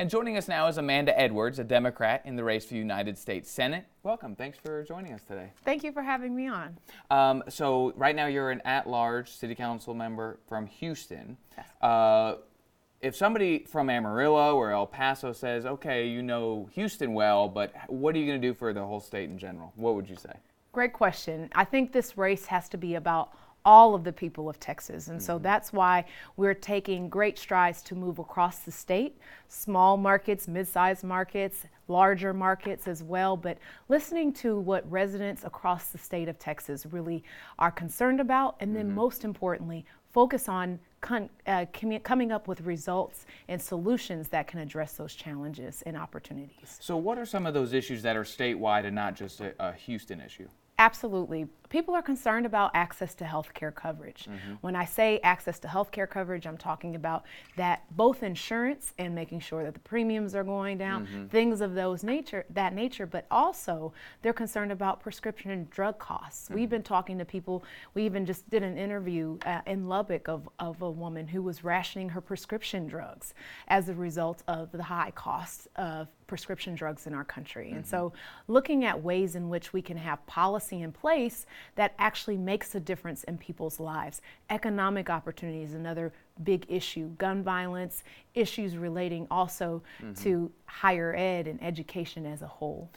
And joining us now is Amanda Edwards, a Democrat in the race for United States Senate. Welcome. Thanks for joining us today. Thank you for having me on. So right now you're an at-large city council member from Houston. If somebody from Amarillo or El Paso says, okay, you know Houston well, but what are you going to do for the whole state in general? What would you say? Great question. I think this race has to be about all of the people of Texas. And so that's why we're taking great strides to move across the state, small markets, mid-sized markets, larger markets as well, but listening to what residents across the state of Texas really are concerned about, and then most importantly, focus on coming up with results and solutions that can address those challenges and opportunities. So what are some of those issues that are statewide and not just a Houston issue? Absolutely. People are concerned about access to health care coverage. When I say access to health care coverage, I'm talking about that both insurance and making sure that the premiums are going down, things of that nature, but also they're concerned about prescription drug costs. We've been talking to people. We even just did an interview in Lubbock of a woman who was rationing her prescription drugs as a result of the high costs of prescription drugs in our country. And so looking at ways in which we can have policy in place that actually makes a difference in people's lives. Economic opportunity is another big issue. Gun violence, issues relating also to higher ed and education as a whole.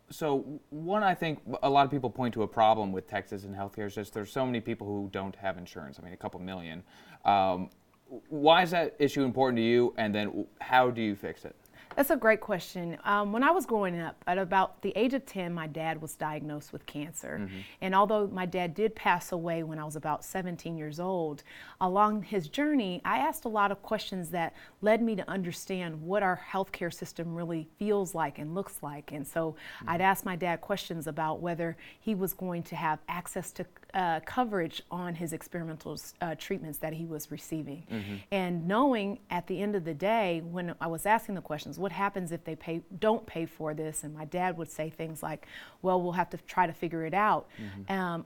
So one, I think a lot of people point to a problem with Texas and healthcare is just there's so many people who don't have insurance. I mean, a couple million. Why is that issue important to you, and then how do you fix it? That's a great question. When I was growing up, at about the age of 10, my dad was diagnosed with cancer. And although my dad did pass away when I was about 17 years old, along his journey, I asked a lot of questions that led me to understand what our healthcare system really feels like and looks like. And so I'd ask my dad questions about whether he was going to have access to coverage on his experimental treatments that he was receiving. And knowing at the end of the day, when I was asking the questions, what happens if they don't pay for this? And my dad would say things like, well, we'll have to try to figure it out.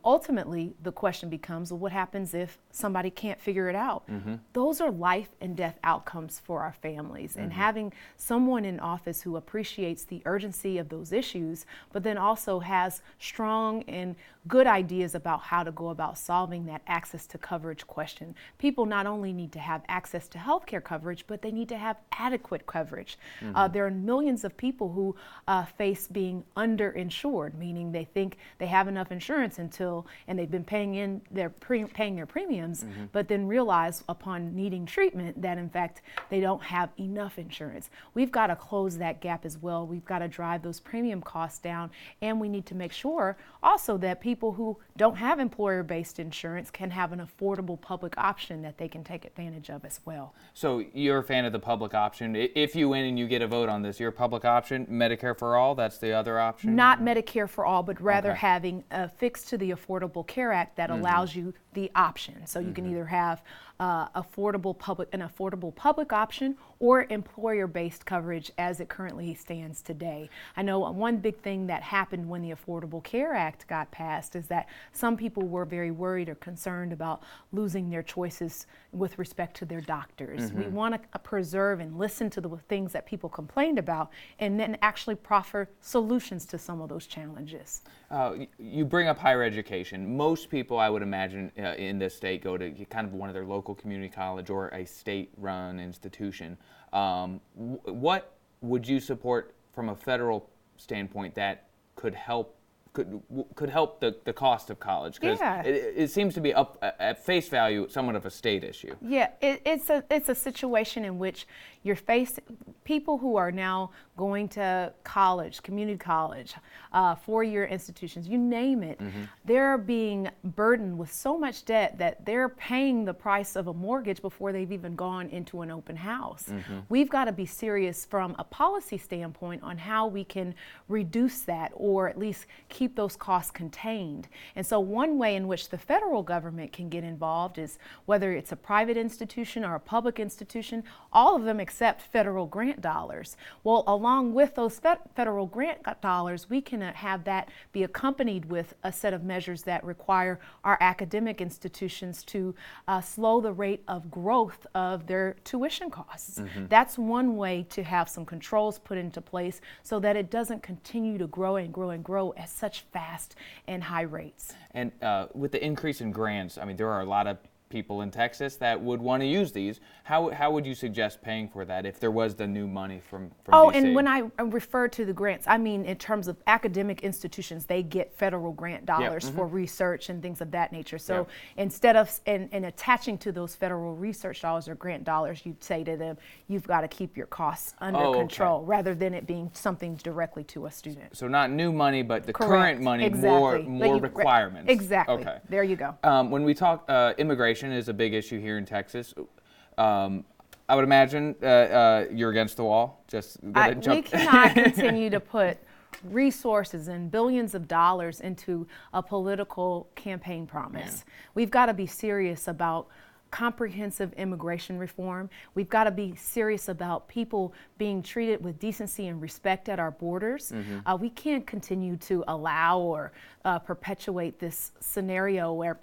Ultimately, the question becomes, well, what happens if somebody can't figure it out? Those are life and death outcomes for our families. And having someone in office who appreciates the urgency of those issues, but then also has strong and good ideas about how to go about solving that access to coverage question. People not only need to have access to health care coverage, but they need to have adequate coverage. There are millions of people who face being underinsured, meaning they think they have enough insurance and they've been paying their premiums, but then realize upon needing treatment that in fact they don't have enough insurance. We've got to close that gap as well. We've got to drive those premium costs down, and we need to make sure also that people who don't have employer-based insurance can have an affordable public option that they can take advantage of as well. So you're a fan of the public option. If you win and you get a vote on this, your public option, Medicare for all, that's the other option? Not Medicare for all, but rather having a fix to the Affordable Care Act that allows you the option. So you can either have an affordable public option or employer-based coverage as it currently stands today. I know one big thing that happened when the Affordable Care Act got passed is that some people were very worried or concerned about losing their choices with respect to their doctors. We want to preserve and listen to the things that people complained about and then actually proffer solutions to some of those challenges. You bring up higher education. Most people, I would imagine, in this state go to kind of one of their local community college or a state-run institution. What would you support from a federal standpoint that could help the cost of college? Because it seems to be up at face value somewhat of a state issue. Yeah, it's a situation in which you're facing people who are now going to college, community college, four-year institutions, you name it. They're being burdened with so much debt that they're paying the price of a mortgage before they've even gone into an open house. We've got to be serious from a policy standpoint on how we can reduce that or at least keep those costs contained. And so one way in which the federal government can get involved is whether it's a private institution or a public institution, all of them accept federal grant dollars. Well, along with those federal grant dollars, we can have that be accompanied with a set of measures that require our academic institutions to slow the rate of growth of their tuition costs. That's one way to have some controls put into place so that it doesn't continue to grow and grow and grow at such fast and high rates. And with the increase in grants, I mean, there are a lot of people in Texas that would want to use these. How would you suggest paying for that if there was the new money from Oh, DC? and when I refer to the grants, I mean in terms of academic institutions, they get federal grant dollars for research and things of that nature. So instead of and attaching to those federal research dollars or grant dollars, you'd say to them, you've got to keep your costs under control rather than it being something directly to a student. So not new money, but the Correct. current money, Exactly. more requirements. Exactly. Okay. There you go. When we talk immigration is a big issue here in Texas. I would imagine you're against the wall. We cannot continue to put resources and billions of dollars into a political campaign promise. We've got to be serious about comprehensive immigration reform. We've got to be serious about people being treated with decency and respect at our borders. We can't continue to allow or perpetuate this scenario where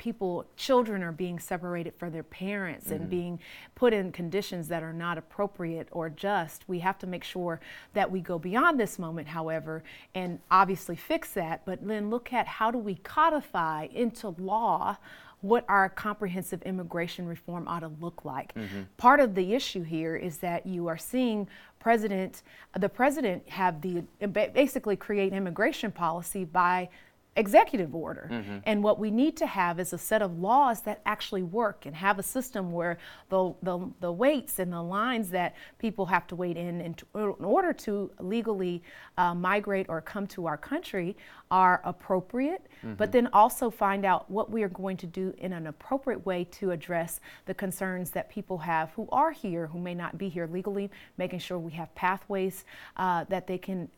children are being separated from their parents and being put in conditions that are not appropriate or just. We have to make sure that we go beyond this moment, however, and obviously fix that, but then look at how do we codify into law what our comprehensive immigration reform ought to look like. Part of the issue here is that you are seeing the president have basically create immigration policy by executive order. And what we need to have is a set of laws that actually work and have a system where the waits and the lines that people have to wait in order to legally migrate or come to our country are appropriate, but then also find out what we are going to do in an appropriate way to address the concerns that people have who are here, who may not be here legally, making sure we have pathways that they can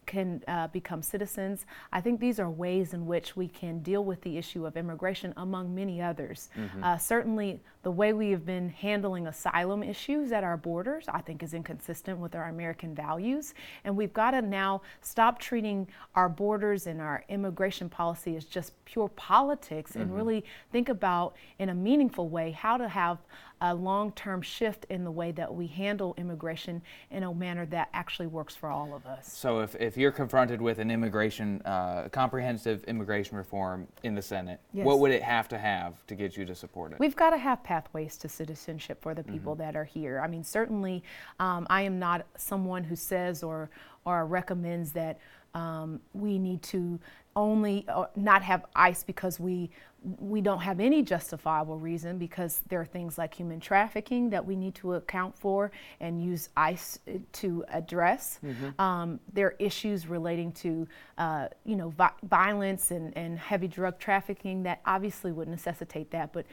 become citizens. I think these are ways in which we can deal with the issue of immigration among many others. Certainly the way we have been handling asylum issues at our borders, I think, is inconsistent with our American values. And we've got to now stop treating our borders and our immigration policy as just pure politics and really think about in a meaningful way how to have a long-term shift in the way that we handle immigration in a manner that actually works for all of us. So if you're confronted with an comprehensive immigration reform in the Senate, what would it have to get you to support it? We've got to have pathways to citizenship for the people that are here. I mean, certainly I am not someone who says or recommends that we need to only not have ICE because we don't have any justifiable reason, because there are things like human trafficking that we need to account for and use ICE to address. There are issues relating to violence and heavy drug trafficking that obviously would necessitate that, but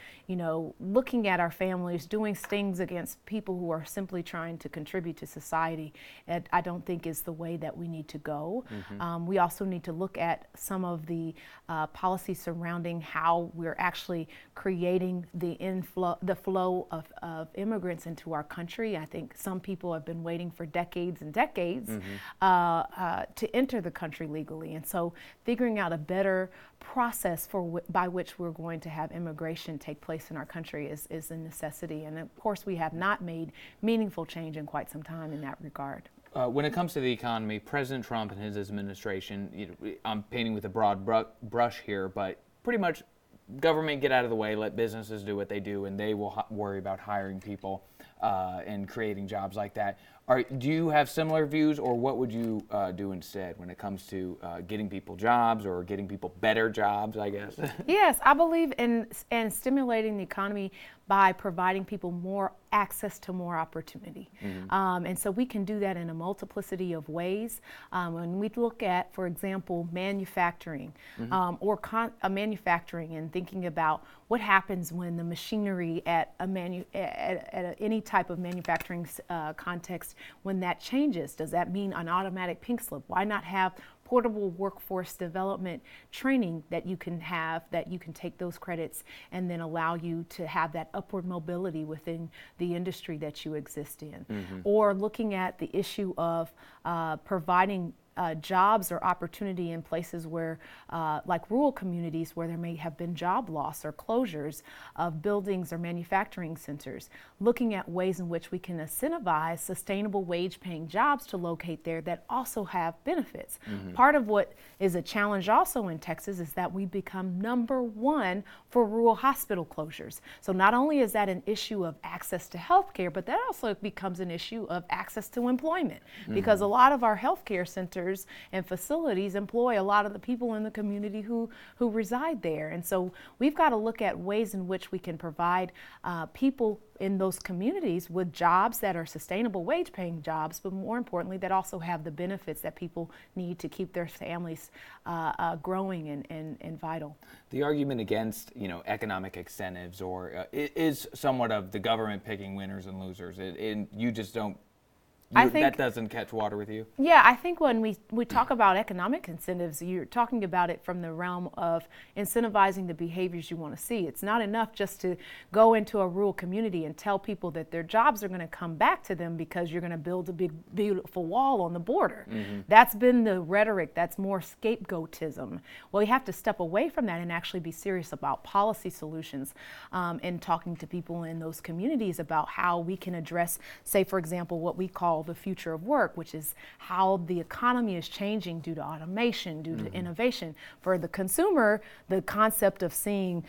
looking at our families doing things against people who are simply trying to contribute to society, I don't think is the way that we need to go. We also need to look at some of the policies surrounding how we're actually creating the flow of immigrants into our country. I think some people have been waiting for decades and decades to enter the country legally. And so figuring out a better process by which we're going to have immigration take place in our country is a necessity. And of course, we have not made meaningful change in quite some time in that regard. When it comes to the economy, President Trump and his administration, I'm painting with a broad brush here, but pretty much government get out of the way, let businesses do what they do, and they will worry about hiring people and creating jobs like that. Do you have similar views, or what would you do instead when it comes to getting people jobs or getting people better jobs, I guess? Yes, I believe in stimulating the economy by providing people more access to more opportunity. And so we can do that in a multiplicity of ways. When we look at, for example, manufacturing or manufacturing and thinking about what happens when the machinery at any type of manufacturing context, when that changes, does that mean an automatic pink slip? Why not have portable workforce development training that you can have, that you can take those credits and then allow you to have that upward mobility within the industry that you exist in. Or looking at the issue of providing jobs or opportunity in places where, like rural communities where there may have been job loss or closures of buildings or manufacturing centers, looking at ways in which we can incentivize sustainable wage paying jobs to locate there that also have benefits. Part of what is a challenge also in Texas is that we become #1 for rural hospital closures. So not only is that an issue of access to health care, but that also becomes an issue of access to employment, because a lot of our healthcare centers and facilities employ a lot of the people in the community who reside there. And so we've got to look at ways in which we can provide people in those communities with jobs that are sustainable wage paying jobs, but more importantly, that also have the benefits that people need to keep their families growing and vital. The argument against, economic incentives is somewhat of the government picking winners and losers. And you just don't. I think that doesn't catch water with you? Yeah, I think when we talk about economic incentives, you're talking about it from the realm of incentivizing the behaviors you want to see. It's not enough just to go into a rural community and tell people that their jobs are going to come back to them because you're going to build a big, beautiful wall on the border. That's been the rhetoric. That's more scapegoatism. Well, you have to step away from that and actually be serious about policy solutions and talking to people in those communities about how we can address, say, for example, what we call the future of work, which is how the economy is changing due to automation, due to innovation. For the consumer, the concept of seeing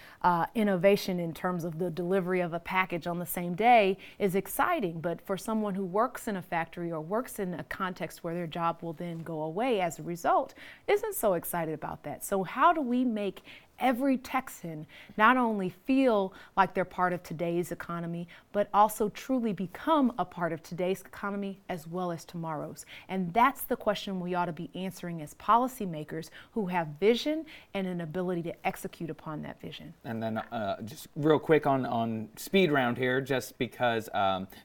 innovation in terms of the delivery of a package on the same day is exciting. But for someone who works in a factory or works in a context where their job will then go away as a result, isn't so excited about that. So how do we make every Texan not only feel like they're part of today's economy, but also truly become a part of today's economy as well as tomorrow's? And that's the question we ought to be answering as policymakers who have vision and an ability to execute upon that vision. And then just real quick on speed round here, just because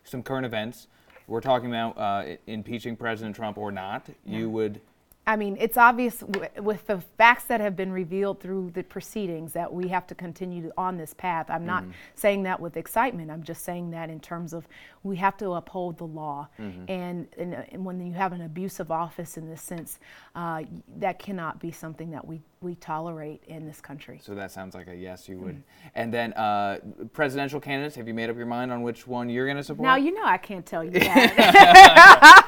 some current events, we're talking about impeaching President Trump or not, you would... I mean, it's obvious with the facts that have been revealed through the proceedings that we have to continue on this path. I'm not saying that with excitement. I'm just saying that in terms of we have to uphold the law. And when you have an abuse of office in this sense, that cannot be something that we tolerate in this country. So that sounds like a yes, you would. And then presidential candidates, have you made up your mind on which one you're going to support? Now, I can't tell you that.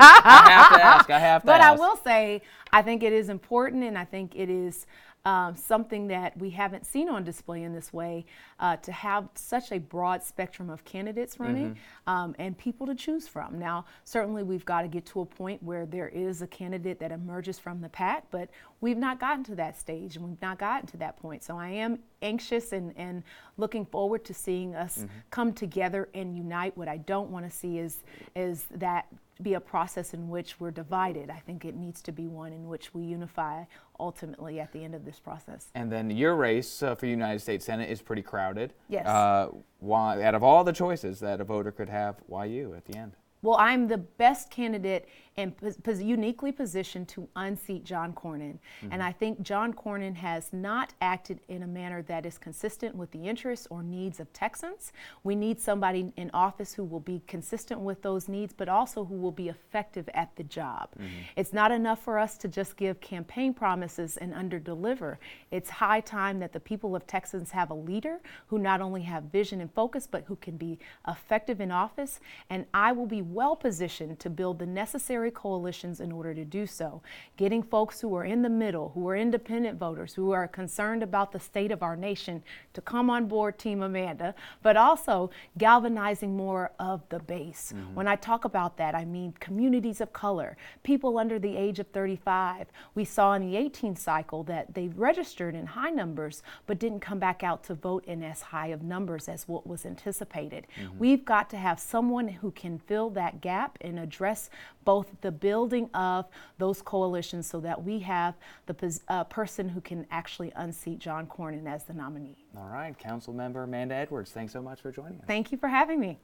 I have to ask. But I will say, I think it is important, and I think it is something that we haven't seen on display in this way, to have such a broad spectrum of candidates running and people to choose from. Now, certainly we've got to get to a point where there is a candidate that emerges from the pack, but we've not gotten to that stage and we've not gotten to that point. So I am anxious and looking forward to seeing us come together and unite. What I don't want to see is that be a process in which we're divided. I think it needs to be one in which we unify ultimately at the end of this process. And then your race for United States Senate is pretty crowded. Yes. Why, out of all the choices that a voter could have, why you at the end? Well, I'm the best candidate and uniquely positioned to unseat John Cornyn. And I think John Cornyn has not acted in a manner that is consistent with the interests or needs of Texans. We need somebody in office who will be consistent with those needs, but also who will be effective at the job. It's not enough for us to just give campaign promises and underdeliver. It's high time that the people of Texas have a leader who not only have vision and focus, but who can be effective in office. And I will be well positioned to build the necessary coalitions in order to do so. Getting folks who are in the middle, who are independent voters, who are concerned about the state of our nation to come on board Team Amanda, but also galvanizing more of the base. When I talk about that, I mean communities of color, people under the age of 35. We saw in the 18 cycle that they registered in high numbers, but didn't come back out to vote in as high of numbers as what was anticipated. We've got to have someone who can fill that gap and address both the building of those coalitions so that we have the person who can actually unseat John Cornyn as the nominee. All right, Council Member Amanda Edwards, thanks so much for joining us. Thank you for having me.